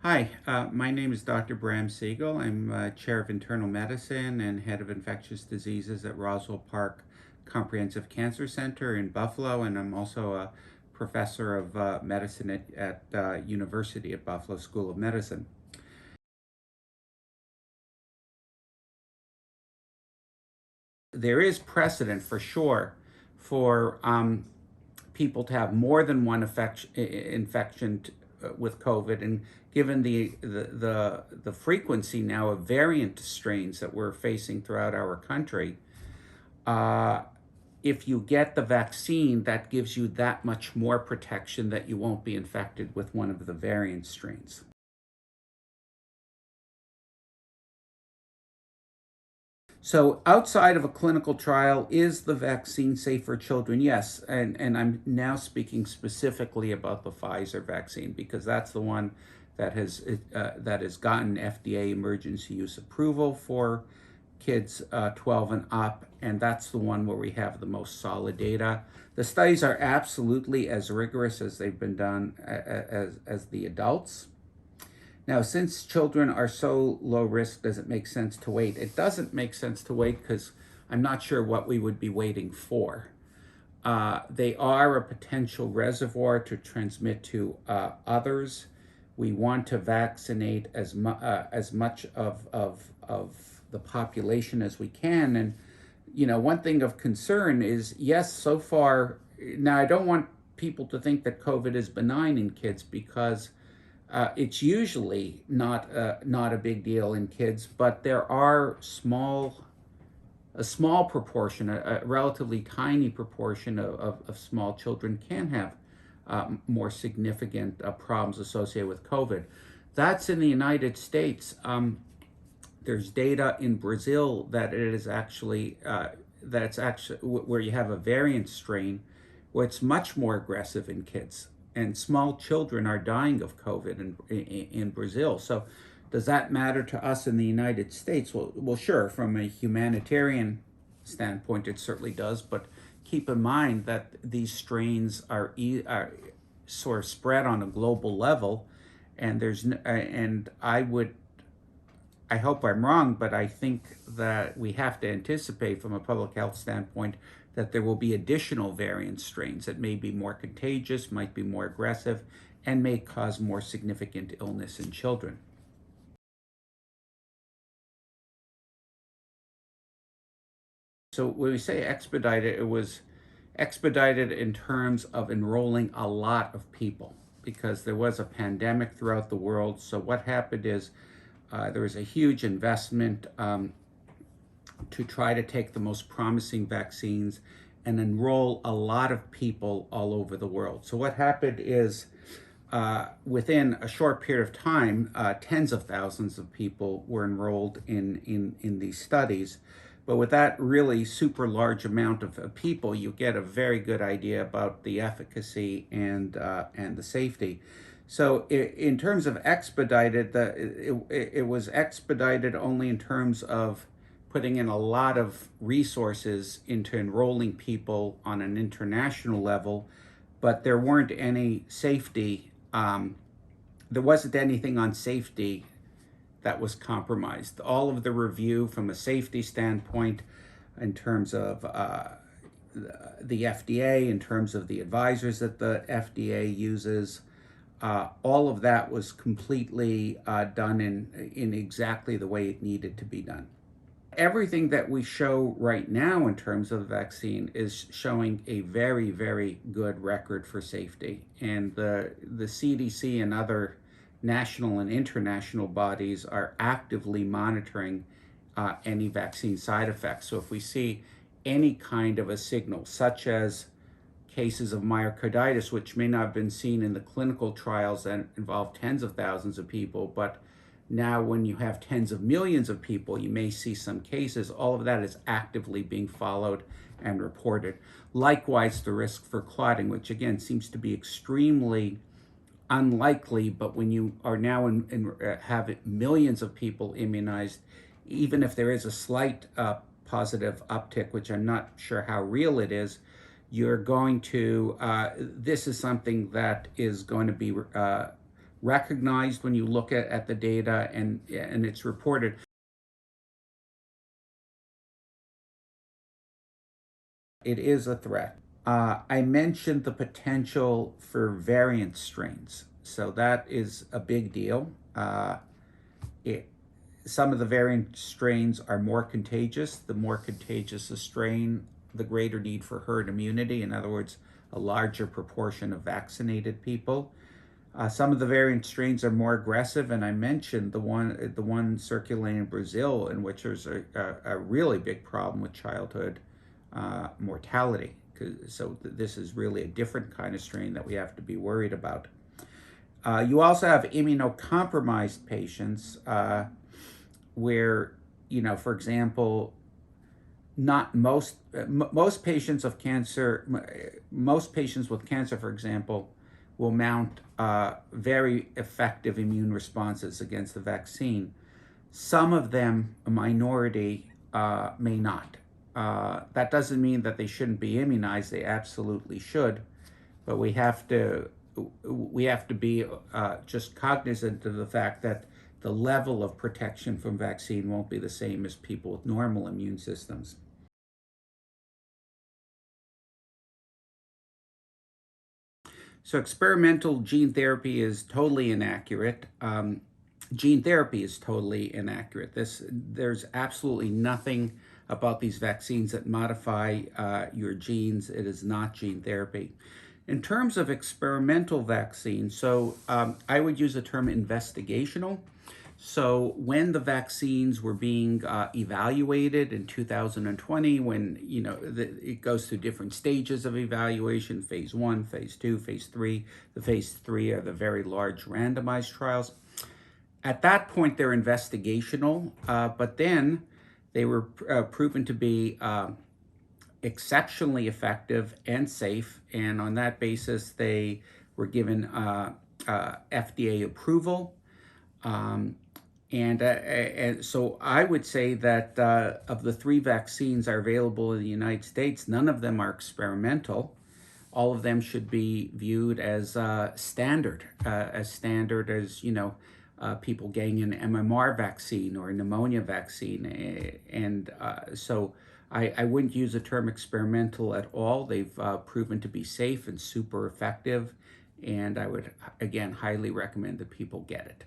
Hi, my name is Dr. Bram Siegel. I'm Chair of Internal Medicine and Head of Infectious Diseases at Roswell Park Comprehensive Cancer Center in Buffalo, and I'm also a professor of medicine at University at Buffalo School of Medicine. There is precedent for sure for people to have more than one infection with COVID, and given the frequency now of variant strains that we're facing throughout our country, uh, if you get the vaccine, that gives you that much more protection that you won't be infected with one of the variant strains. So outside of a clinical trial, is the vaccine safe for children? Yes, and I'm now speaking specifically about the Pfizer vaccine because that's the one that has gotten FDA emergency use approval for kids 12 and up, and that's the one where we have the most solid data. The studies are absolutely as rigorous as they've been done as the adults. Now, since children are so low risk, does it make sense to wait? It doesn't make sense to wait because I'm not sure what we would be waiting for. They are a potential reservoir to transmit to others. We want to vaccinate as much of the population as we can. And, one thing of concern is, yes, so far, now I don't want people to think that COVID is benign in kids because it's usually not a big deal in kids, but there are a small proportion, a relatively tiny proportion of small children can have more significant problems associated with COVID. That's in the United States. There's data in Brazil that it is actually that's actually where you have a variant strain where it's much more aggressive in kids, and small children are dying of COVID in Brazil. So does that matter to us in the United States? Well, sure, from a humanitarian standpoint, it certainly does, but keep in mind that these strains are sort of spread on a global level, and I hope I'm wrong, but I think that we have to anticipate from a public health standpoint that there will be additional variant strains that may be more contagious, might be more aggressive, and may cause more significant illness in children. So when we say expedited, it was expedited in terms of enrolling a lot of people because there was a pandemic throughout the world. So what happened is there was a huge investment to try to take the most promising vaccines and enroll a lot of people all over the world. So what happened is within a short period of time, tens of thousands of people were enrolled in these studies. But with that really super large amount of people, you get a very good idea about the efficacy and the safety. So in terms of expedited, it was expedited only in terms of putting in a lot of resources into enrolling people on an international level, but there weren't any safety. There wasn't anything on safety that was compromised. All of the review from a safety standpoint, in terms of the FDA, in terms of the advisors that the FDA uses, all of that was completely done in exactly the way it needed to be done. Everything that we show right now in terms of the vaccine is showing a very, very good record for safety. And the CDC and other national and international bodies are actively monitoring any vaccine side effects. So if we see any kind of a signal, such as cases of myocarditis, which may not have been seen in the clinical trials that involve tens of thousands of people, but now when you have tens of millions of people, you may see some cases. All of that is actively being followed and reported. Likewise, the risk for clotting, which again seems to be extremely unlikely, but when you are now have millions of people immunized, even if there is a slight positive uptick, which I'm not sure how real it is, you're going to, this is something that is going to be recognized when you look at the data, and it's reported. It is a threat. I mentioned the potential for variant strains, so that is a big deal. It, some of the variant strains are more contagious. The more contagious the strain, the greater need for herd immunity. In other words, a larger proportion of vaccinated people. Some of the variant strains are more aggressive, and I mentioned the one circulating in Brazil, in which there's a really big problem with childhood mortality. So this is really a different kind of strain that we have to be worried about. You also have immunocompromised patients where, for example, not most patients of cancer, most patients with cancer, for example, will mount very effective immune responses against the vaccine. Some of them, a minority, may not. That doesn't mean that they shouldn't be immunized. They absolutely should, but we have to be just cognizant of the fact that the level of protection from vaccine won't be the same as people with normal immune systems. So experimental gene therapy is totally inaccurate. Gene therapy is totally inaccurate. There's absolutely nothing about these vaccines that modify your genes. It is not gene therapy. In terms of experimental vaccines, so I would use the term investigational. So when the vaccines were being evaluated in 2020, when it goes through different stages of evaluation, phase 1, phase 2, phase 3. The phase 3 are the very large randomized trials. At that point, they're investigational, but then they were proven to be exceptionally effective and safe, and on that basis, they were given FDA approval. And so I would say that of the 3 vaccines that are available in the United States, none of them are experimental. All of them should be viewed as standard as people getting an MMR vaccine or a pneumonia vaccine. And so I wouldn't use the term experimental at all. They've proven to be safe and super effective. And I would, again, highly recommend that people get it.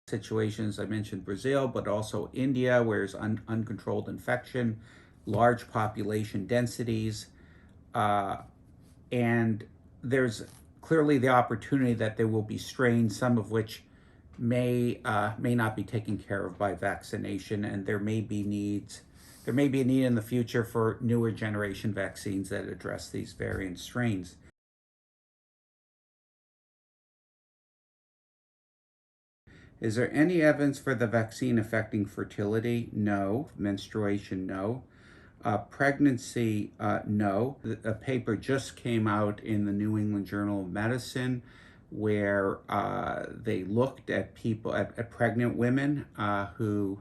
Situations, I mentioned Brazil, but also India, where there's uncontrolled infection, large population densities, and there's clearly the opportunity that there will be strains, some of which may not be taken care of by vaccination, and there may be a need in the future for newer generation vaccines that address these variant strains. Is there any evidence for the vaccine affecting fertility? No. Menstruation? No. Pregnancy? No. A paper just came out in the New England Journal of Medicine where they looked at pregnant women who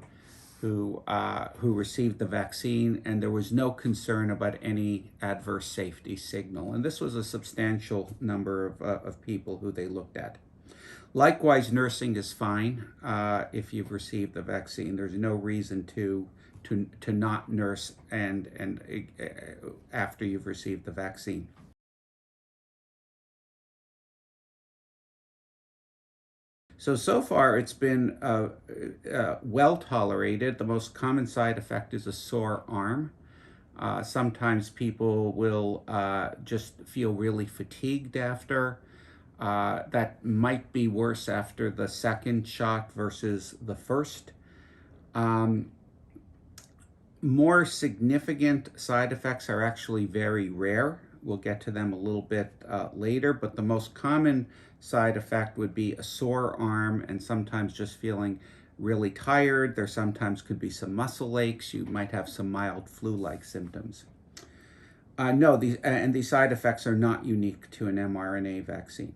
received the vaccine, and there was no concern about any adverse safety signal. And this was a substantial number of people who they looked at. Likewise, nursing is fine if you've received the vaccine. There's no reason to not nurse and after you've received the vaccine. So far it's been well tolerated. The most common side effect is a sore arm. Sometimes people will just feel really fatigued after. That might be worse after the second shot versus the first. More significant side effects are actually very rare. We'll get to them a little bit later, but the most common side effect would be a sore arm and sometimes just feeling really tired. There sometimes could be some muscle aches. You might have some mild flu-like symptoms. No, these side effects are not unique to an mRNA vaccine.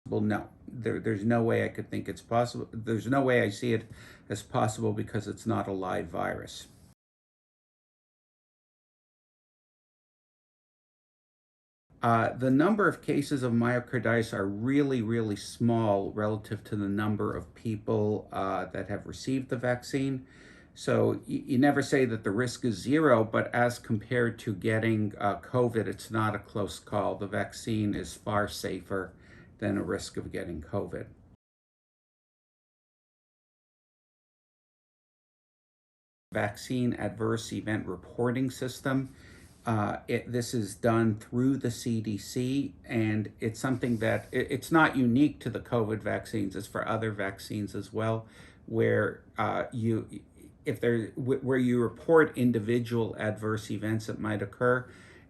Well, no, there's no way I could think it's possible. There's no way I see it as possible because it's not a live virus. The number of cases of myocarditis are really, really small relative to the number of people that have received the vaccine. So you never say that the risk is zero, but as compared to getting COVID, it's not a close call. The vaccine is far safer than a risk of getting COVID. Vaccine adverse event reporting system. This is done through the CDC, and it's something that it's not unique to the COVID vaccines. It's for other vaccines as well, where where you report individual adverse events that might occur,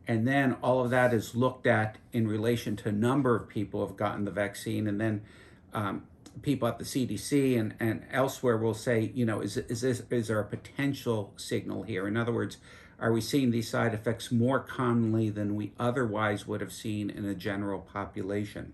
and then all of that is looked at in relation to a number of people who have gotten the vaccine, and then people at the CDC and elsewhere will say, is there a potential signal here? In other words, are we seeing these side effects more commonly than we otherwise would have seen in a general population?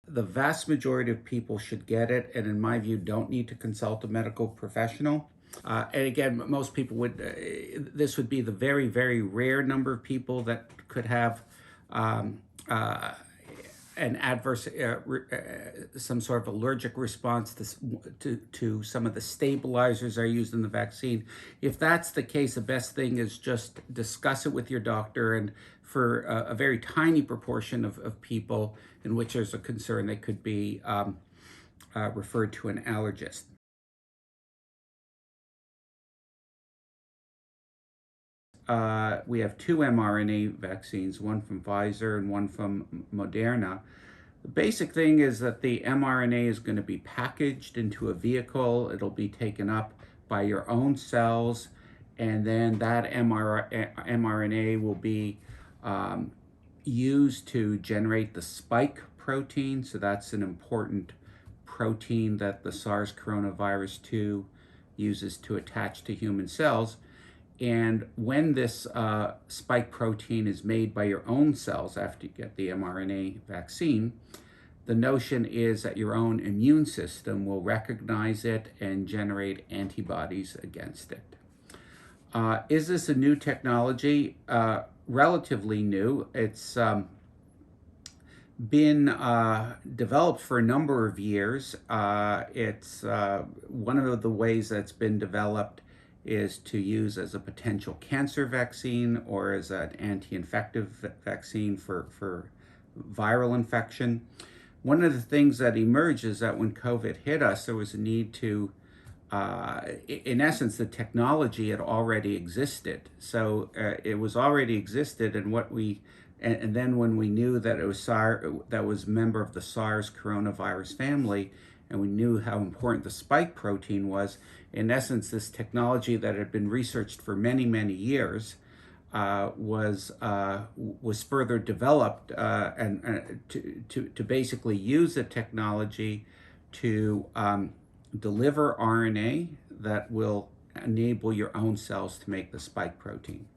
The vast majority of people should get it, and in my view, don't need to consult a medical professional. And again, most people would, this would be the very, very rare number of people that could have um, uh, an adverse, some sort of allergic response to some of the stabilizers that are used in the vaccine. If that's the case, the best thing is just discuss it with your doctor. And for a very tiny proportion of people in which there's a concern, they could be referred to an allergist. We have two mRNA vaccines, one from Pfizer and one from Moderna. The basic thing is that the mRNA is going to be packaged into a vehicle. It'll be taken up by your own cells, and then that mRNA will be used to generate the spike protein. So that's an important protein that the SARS coronavirus 2 uses to attach to human cells. And when this spike protein is made by your own cells after you get the mRNA vaccine, the notion is that your own immune system will recognize it and generate antibodies against it. Is this a new technology? Relatively new. It's been developed for a number of years. It's one of the ways that's been developed is to use as a potential cancer vaccine or as an anti-infective vaccine for viral infection. One of the things that emerged is that when COVID hit us, there was a need to, in essence, the technology had already existed. So it was already existed, and and then when we knew that it was that was a member of the SARS coronavirus family, and we knew how important the spike protein was, in essence, this technology that had been researched for many, many years was further developed and to basically use the technology to deliver RNA that will enable your own cells to make the spike protein.